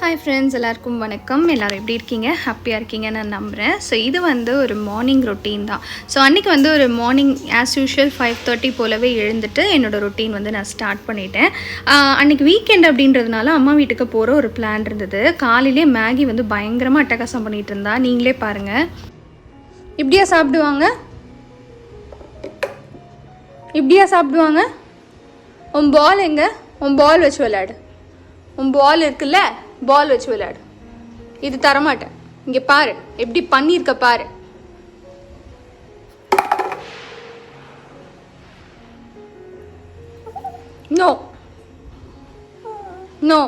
Hi friends, எல்லாருக்கும் வணக்கம். எல்லோரும் எப்படி இருக்கீங்க? ஹாப்பியாக இருக்கீங்கன்னு நான் நம்புகிறேன். ஸோ இது ஒரு மார்னிங் ரொட்டீன் தான். ஸோ அன்றைக்கி ஒரு மார்னிங் ஆஸ் யூஷுவல் 5:30 போலவே எழுந்துட்டு என்னோடய ரொட்டீன் நான் ஸ்டார்ட் பண்ணிட்டேன். அன்றைக்கி வீக்கெண்ட் அப்படின்றதுனால அம்மா வீட்டுக்கு போகிற ஒரு பிளான் இருந்தது. காலையிலே மேகி பயங்கரமாக அட்டகாசம் பண்ணிகிட்டு இருந்தா. நீங்களே பாருங்கள். இப்படியா சாப்பிடுவாங்க? இப்படியா சாப்பிடுவாங்க? உன் பால் எங்கே? உன் பால் வச்சு விளையாடு. உன் பால் இருக்குல்ல, பால் வச்சு விளையாடு. இது தரமாட்டேன். இங்கே பாரு எப்படி பண்ணியிருக்க பாரு. No no.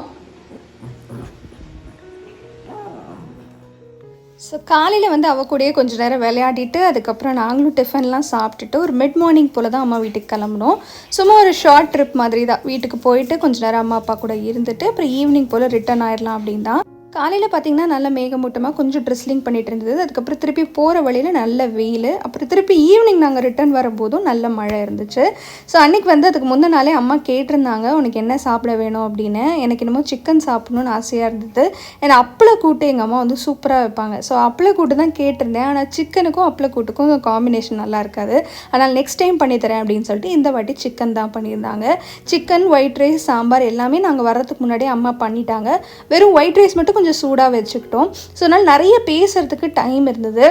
ஸோ காலையில் அவள் கூடயே கொஞ்சம் நேரம் விளையாடிட்டு அதுக்கப்புறம் நாங்களும் டிஃபன்லாம் சாப்பிட்டுட்டு ஒரு மிட் மார்னிங் போல் தான் அம்மா வீட்டுக்கு கிளம்புனோம். சும்மா ஒரு ஷார்ட் ட்ரிப் மாதிரி தான். வீட்டுக்கு போயிட்டு கொஞ்சம் நேரம் அம்மா அப்பா கூட இருந்துட்டு அப்புறம் ஈவினிங் போல் ரிட்டர்ன் ஆயிடலாம் அப்படின்னு தான். காலையில் பார்த்திங்கன்னா நல்ல மேகமூட்டமாக கொஞ்சம் ட்ரெஸ்லிங் பண்ணிகிட்டு இருந்தது. அதுக்கப்புறம் திருப்பி போகிற வழியில் நல்ல வெயில். அப்புறம் திருப்பி ஈவினிங் நாங்கள் ரிட்டர்ன் வரும்போதும் நல்ல மழை இருந்துச்சு. ஸோ அன்றைக்கி அதுக்கு முந்தின நாளே அம்மா கேட்டிருந்தாங்க, உனக்கு என்ன சாப்பிட வேணும் அப்படின்னு. எனக்கு என்னமோ சிக்கன் சாப்பிடணுன்னு ஆசையாக இருந்தது. ஏன்னா அப்பளக்கூட்டு எங்கள் அம்மா சூப்பராக வைப்பாங்க. ஸோ அப்பளக்கூட்டு தான் கேட்டிருந்தேன். ஆனால் சிக்கனுக்கும் அப்பளக்கூட்டுக்கும் காம்பினேஷன் நல்லா இருக்காது. அதனால் நெக்ஸ்ட் டைம் பண்ணித்தரேன் அப்படின்னு சொல்லிட்டு இந்த வாட்டி சிக்கன் தான் பண்ணியிருந்தாங்க. சிக்கன், ஒயிட் ரைஸ், சாம்பார் எல்லாமே நாங்கள் வர்றதுக்கு முன்னாடியே அம்மா பண்ணிட்டாங்க. வெறும் ஒயிட் ரைஸ் மட்டும் கொஞ்சம் சூடாக வச்சுக்கிட்டோம். ஸோ அதனால் நிறைய பேசுகிறதுக்கு டைம் இருந்தது.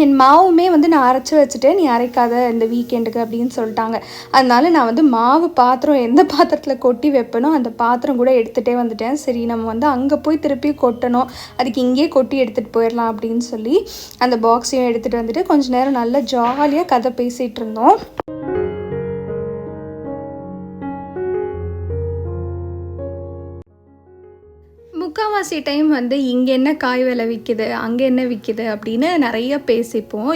என் மாவுமே நான் அரைச்சி வச்சுட்டேன், நீ அரைக்காத இந்த வீக்கெண்டுக்கு அப்படின்னு சொல்லிட்டாங்க. அதனால நான் மாவு பாத்திரம் எந்த பாத்திரத்தில் கொட்டி வைப்பனோ அந்த பாத்திரம் கூட எடுத்துகிட்டே வந்துட்டேன். சரி நம்ம அங்கே போய் திருப்பி கொட்டணும், அதுக்கு இங்கேயே கொட்டி எடுத்துகிட்டு போயிடலாம் அப்படின்னு சொல்லி அந்த பாக்ஸையும் எடுத்துகிட்டு வந்துட்டு கொஞ்சம் நேரம் நல்லா ஜாலியாக கதை பேசிகிட்டு இருந்தோம். முக்கால்வாசி டைம் இங்கே என்ன காய் விலை விற்கிது, அங்கே என்ன விற்கிது அப்படின்னு நிறைய பேசிப்போம்.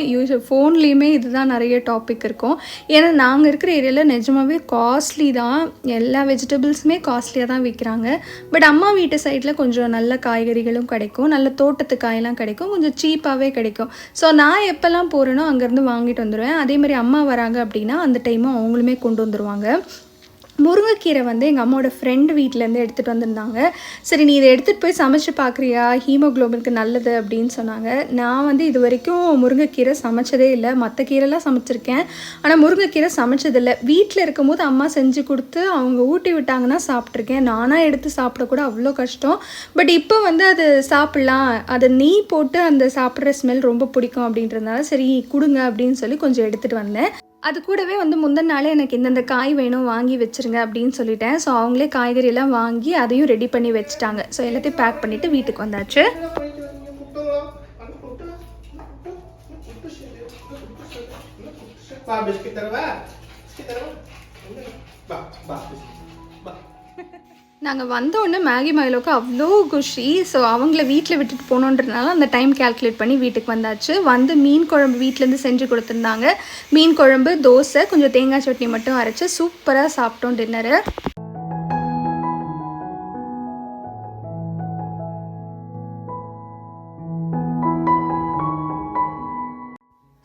ஃபோன்லேயுமே இதுதான் நிறைய டாபிக் இருக்கும். ஏன்னா நாங்கள் இருக்கிற ஏரியாவில் நிஜமாகவே காஸ்ட்லி தான். எல்லா வெஜிடபிள்ஸுமே காஸ்ட்லியாக தான் விற்கிறாங்க. பட் அம்மா வீட்டு சைடில் கொஞ்சம் நல்ல காய்கறிகளும் கிடைக்கும், நல்ல தோட்டத்து காயெல்லாம் கிடைக்கும், கொஞ்சம் சீப்பாகவே கிடைக்கும். ஸோ நான் எப்போல்லாம் போகிறேனோ அங்கேருந்து வாங்கிட்டு வந்துடுவேன். அதேமாதிரி அம்மா வராங்க அப்படின்னா அந்த டைமும் அவங்களுமே கொண்டு வந்துடுவாங்க. முருங்கைக்கீரை எங்கள் அம்மாவோட ஃப்ரெண்டு வீட்டிலேருந்து எடுத்துகிட்டு வந்திருந்தாங்க. சரி நீ இதை எடுத்துகிட்டு போய் சமைச்சு பார்க்குறியா, ஹீமோக்ளோபினுக்கு நல்லது அப்படின்னு சொன்னாங்க. நான் இது வரைக்கும் முருங்கைக்கீரை சமைச்சதே இல்லை. மற்ற கீரைலாம் சமைச்சிருக்கேன், ஆனால் முருங்கைக்கீரை சமைச்சதில்லை. வீட்டில் இருக்கும்போது அம்மா செஞ்சு கொடுத்து அவங்க ஊட்டி விட்டாங்கன்னா சாப்பிட்ருக்கேன். நானாக எடுத்து சாப்பிடக்கூட அவ்வளோ கஷ்டம். பட் இப்போ அது சாப்பிட்லாம், அதை நெய் போட்டு அந்த சாப்பிட்ற ஸ்மெல் ரொம்ப பிடிக்கும் அப்படின்றதுனால சரி கொடுங்க அப்படின்னு சொல்லி கொஞ்சம் எடுத்துகிட்டு வந்தேன். அது கூடவே முந்தின நாளே எனக்கு இந்தந்த காய் வேணும் வாங்கி வச்சுருங்க அப்படின்னு சொல்லிட்டேன். ஸோ அவங்களே காய்கறியெல்லாம் வாங்கி அதையும் ரெடி பண்ணி வச்சுட்டாங்க. ஸோ எல்லாத்தையும் பேக் பண்ணிவிட்டு வீட்டுக்கு வந்தாச்சு. நாங்கள் வந்தோடனே மேகி மைலோக்கு அவ்வளோ குஷி. ஸோ அவங்கள வீட்டில் விட்டுட்டு போகணுன்றதுனால அந்த டைம் கேல்குலேட் பண்ணி வீட்டுக்கு வந்தாச்சு. மீன் குழம்பு வீட்டிலேருந்து செஞ்சு கொடுத்துருந்தாங்க. மீன் குழம்பு, தோசை, கொஞ்சம் தேங்காய் சட்னி மட்டும் அரைச்சி சூப்பராக சாப்பிட்டோம் டின்னரு.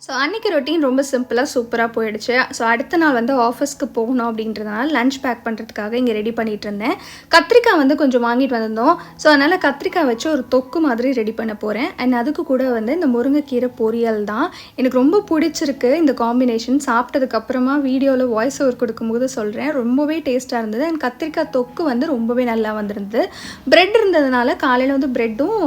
ஸோ அன்றைக்கி ரொட்டீன் ரொம்ப சிம்பிளாக சூப்பராக போயிடுச்சு. ஸோ அடுத்த நாள் ஆஃபீஸ்க்கு போகணும் அப்படின்றதுனால லன்ச் பேக் பண்ணுறதுக்காக இங்கே ரெடி பண்ணிகிட்டு இருந்தேன். கத்திரிக்காய் கொஞ்சம் வாங்கிட்டு வந்திருந்தோம். ஸோ அதனால் கத்திரிக்காய் வச்சு ஒரு தொக்கு மாதிரி ரெடி பண்ண போகிறேன். அண்ட் அதுக்கு கூட இந்த முருங்கைக்கீரை பொரியல் தான் எனக்கு ரொம்ப பிடிச்சிருக்கு. இந்த காம்பினேஷன் சாப்பிட்டதுக்கப்புறமா வீடியோவில் வாய்ஸ் ஓவர் கொடுக்கும்போது சொல்கிறேன், ரொம்பவே டேஸ்ட்டாக இருந்தது. அண்ட் கத்திரிக்காய் தொக்கு ரொம்பவே நல்லா வந்திருந்தது. ப்ரெட் இருந்ததுனால காலையில் ப்ரெட்டும்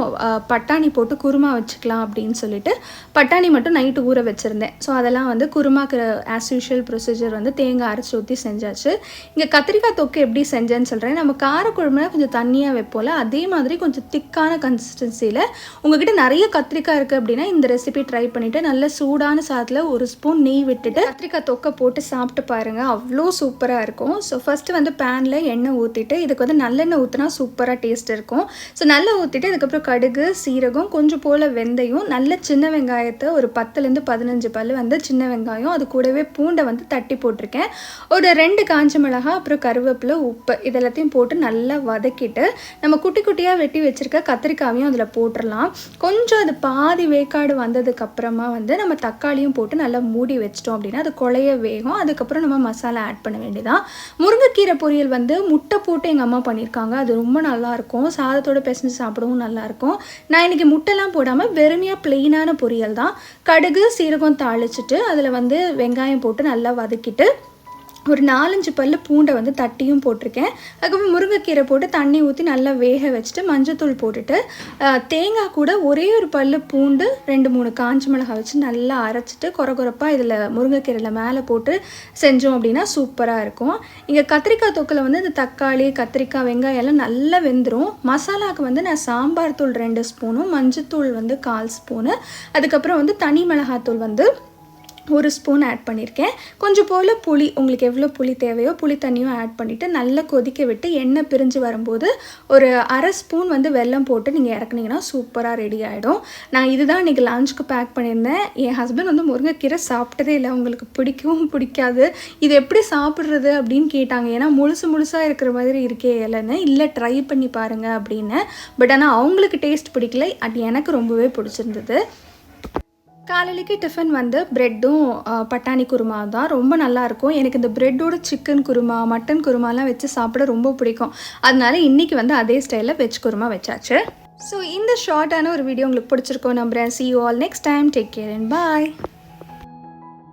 பட்டாணி போட்டு குருமா வச்சுக்கலாம் அப்படின்னு சொல்லிட்டு பட்டாணி மட்டும் நைட்டு ஊற வச்சுருந்தேன். ஸோ அதெல்லாம் குருமாக்கு ஆஸ் யூஷுவல் ப்ரொசீஜர் தேங்காய் அரைச்சி ஊற்றி செஞ்சாச்சு. இங்கே கத்திரிக்காய் தொக்கு எப்படி செஞ்சேன்னு சொல்கிறேன். நம்ம காரக்குழம்புனா கொஞ்சம் தண்ணியாக வைப்போல, அதே மாதிரி கொஞ்சம் திக்கான கன்சிஸ்டன்சியில். உங்ககிட்ட நிறைய கத்திரிக்காய் இருக்குது அப்படின்னா இந்த ரெசிபி ட்ரை பண்ணிவிட்டு நல்ல சூடான சாதத்தில் ஒரு ஸ்பூன் நெய் விட்டுட்டு கத்திரிக்காய் தொக்கை போட்டு சாப்பிட்டு பாருங்கள், அவ்வளோ சூப்பராக இருக்கும். ஸோ ஃபஸ்ட்டு பேனில் எண்ணெய் ஊற்றிட்டு இதுக்கு நல்லெண்ணெய் ஊற்றினா சூப்பராக டேஸ்ட் இருக்கும். ஸோ நல்லா ஊற்றிட்டு அதுக்கப்புறம் கடுகு, சீரகம், கொஞ்சம் போல் வெந்தயம், நல்ல சின்ன வெங்காயத்தை ஒரு 10-15 பல் வந்து சின்ன வெங்காயம், அது கூடவே பூண்டை வந்து தட்டி போட்டிருக்கேன். ஒரு 2 காஞ்ச மிளகாய், அப்புறம் கருவேப்பிலை, உப்பு இது எல்லாத்தையும் போட்டு நல்லா வதக்கிட்டு நம்ம குட்டி குட்டியாக வெட்டி வச்சுருக்க கத்திரிக்காயும் அதில் போட்டுடலாம். கொஞ்சம் அது பாதி வேக்காடு வந்ததுக்கப்புறமா வந்து நம்ம தக்காளியும் போட்டு நல்லா மூடி வச்சிட்டோம் அப்படின்னா அது குழைய வேகும். அதுக்கப்புறம் நம்ம மசாலா ஆட் பண்ண வேண்டியதான். முருங்கைக்கீரை பொரியல் வந்து முட்டை போட்டு எங்கள் அம்மா பண்ணியிருக்காங்க. அது ரொம்ப நல்லாயிருக்கும். சாதத்தோடு பிசைஞ்சு சாப்பிடவும் நல்லாயிருக்கும். நான் இன்றைக்கி முட்டைலாம் போடாமல் வெறுமையாக ப்ளெயினான பொரியல் தான். கடுகு சீரகம் தாளிச்சிட்டு அதில் வந்து வெங்காயம் போட்டு நல்லா வதக்கிட்டு ஒரு 4-5 பல் பூண்டை வந்து தட்டியும் போட்டிருக்கேன். அதுக்கப்புறம் முருங்கைக்கீரை போட்டு தண்ணி ஊற்றி நல்லா வேக வச்சுட்டு மஞ்சத்தூள் போட்டுட்டு தேங்காய் கூட ஒரே ஒரு பல் பூண்டு 2-3 காஞ்ச மிளகாய் வச்சு நல்லா அரைச்சிட்டு கொரகொரப்பாக இதில் முருங்கைக்கீரையில் மேலே போட்டு செஞ்சோம் அப்படின்னா சூப்பராக இருக்கும். இங்கே கத்திரிக்காய் தொக்கில் வந்து இந்த தக்காளி, கத்திரிக்காய், வெங்காயம் எல்லாம் நல்லா வெந்துடும். மசாலாவுக்கு வந்து நான் சாம்பார் தூள் 2 ஸ்பூனும், மஞ்சத்தூள் வந்து 1/4 ஸ்பூனு, அதுக்கப்புறம் வந்து தனி மிளகாத்தூள் வந்து 1 ஸ்பூன் ஆட் பண்ணியிருக்கேன். கொஞ்சம் போல் புளி, உங்களுக்கு எவ்வளோ புளி தேவையோ புளி தண்ணியும் ஆட் பண்ணிவிட்டு நல்லா கொதிக்க விட்டு எண்ணெய் பிரிஞ்சு வரும்போது ஒரு 1/2 ஸ்பூன் வந்து வெல்லம் போட்டு நீங்கள் இறக்குனீங்கன்னா சூப்பராக ரெடி ஆகிடும். நான் இதுதான் இன்றைக்கி லஞ்சுக்கு பேக் பண்ணியிருந்தேன். என் ஹஸ்பண்ட் வந்து முருங்கைக்கீரை சாப்பிட்டதே இல்லை, உங்களுக்கு பிடிக்கவும் பிடிக்காது, இது எப்படி சாப்பிட்றது அப்படின்னு கேட்டாங்க. ஏன்னா முழுசாக இருக்கிற மாதிரி இருக்கே இல்லைன்னு. இல்லை ட்ரை பண்ணி பாருங்கள் அப்படின்னு. பட் ஆனால் அவங்களுக்கு டேஸ்ட் பிடிக்கல, அது எனக்கு ரொம்பவே பிடிச்சிருந்தது. காலையிலக்கு டிஃபன் வந்து ப்ரெட்டும் பட்டாணி குருமா தான் ரொம்ப நல்லாயிருக்கும். எனக்கு இந்த ப்ரெட்டோட சிக்கன் குருமா, மட்டன் குருமாலாம் வச்சு சாப்பிட ரொம்ப பிடிக்கும். அதனால இன்றைக்கி வந்து அதே ஸ்டைலில் வெஜ் குருமா வச்சாச்சு. ஸோ இந்த ஷார்ட்டான ஒரு வீடியோ உங்களுக்கு பிடிச்சிருக்கோம் நம்புகிறேன். See you all next time. Take care and bye.